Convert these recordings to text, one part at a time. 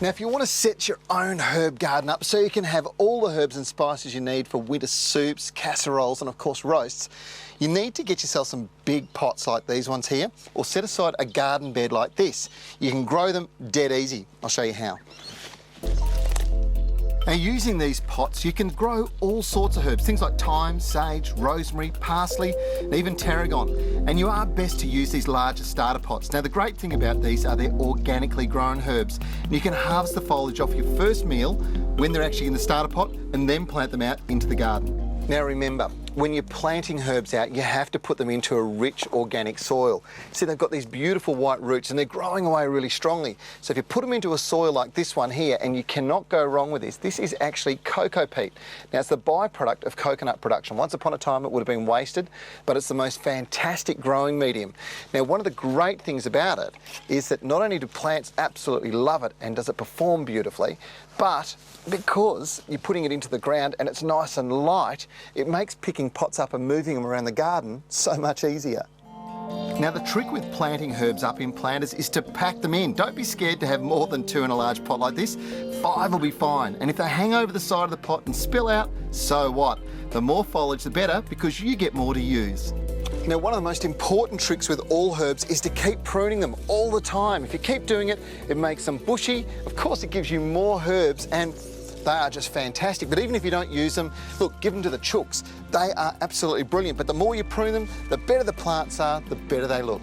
Now, if you want to set your own herb garden up so you can have all the herbs and spices you need for winter soups, casseroles and of course roasts, you need to get yourself some big pots like these ones here, or set aside a garden bed like this. You can grow them dead easy. I'll show you how. Now, using these pots, you can grow all sorts of herbs, things like thyme, sage, rosemary, parsley, and even tarragon. And you are best to use these larger starter pots. Now, the great thing about these are they're organically grown herbs. And you can harvest the foliage off your first meal when they're actually in the starter pot and then plant them out into the garden. Now remember, when you're planting herbs out, you have to put them into a rich organic soil. See, they've got these beautiful white roots and they're growing away really strongly. So if you put them into a soil like this one here, and you cannot go wrong with this is actually cocoa peat. Now, it's the byproduct of coconut production. Once upon a time it would have been wasted, but it's the most fantastic growing medium. Now, one of the great things about it is that not only do plants absolutely love it and does it perform beautifully, but because you're putting it into the ground and it's nice and light, it makes picking pots up and moving them around the garden so much easier. Now, the trick with planting herbs up in planters is to pack them in. Don't be scared to have more than 2 in a large pot like this. 5 will be fine. And if they hang over the side of the pot and spill out, so what? The more foliage, the better, because you get more to use. Now, one of the most important tricks with all herbs is to keep pruning them all the time. If you keep doing it, it makes them bushy. Of course, it gives you more herbs, and they are just fantastic. But even if you don't use them, look, give them to the chooks. They are absolutely brilliant. But the more you prune them, the better the plants are, the better they look.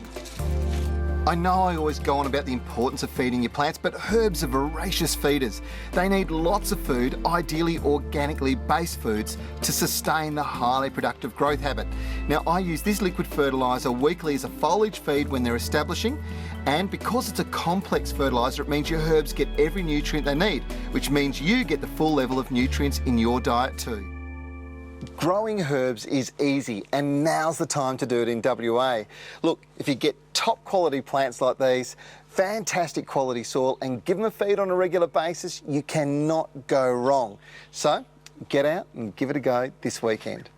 I know I always go on about the importance of feeding your plants, but herbs are voracious feeders. They need lots of food, ideally organically based foods, to sustain the highly productive growth habit. Now, I use this liquid fertiliser weekly as a foliage feed when they're establishing, and because it's a complex fertiliser, it means your herbs get every nutrient they need, which means you get the full level of nutrients in your diet too. Growing herbs is easy, and now's the time to do it in WA. Look, if you get top quality plants like these, fantastic quality soil, and give them a feed on a regular basis, you cannot go wrong. So get out and give it a go this weekend.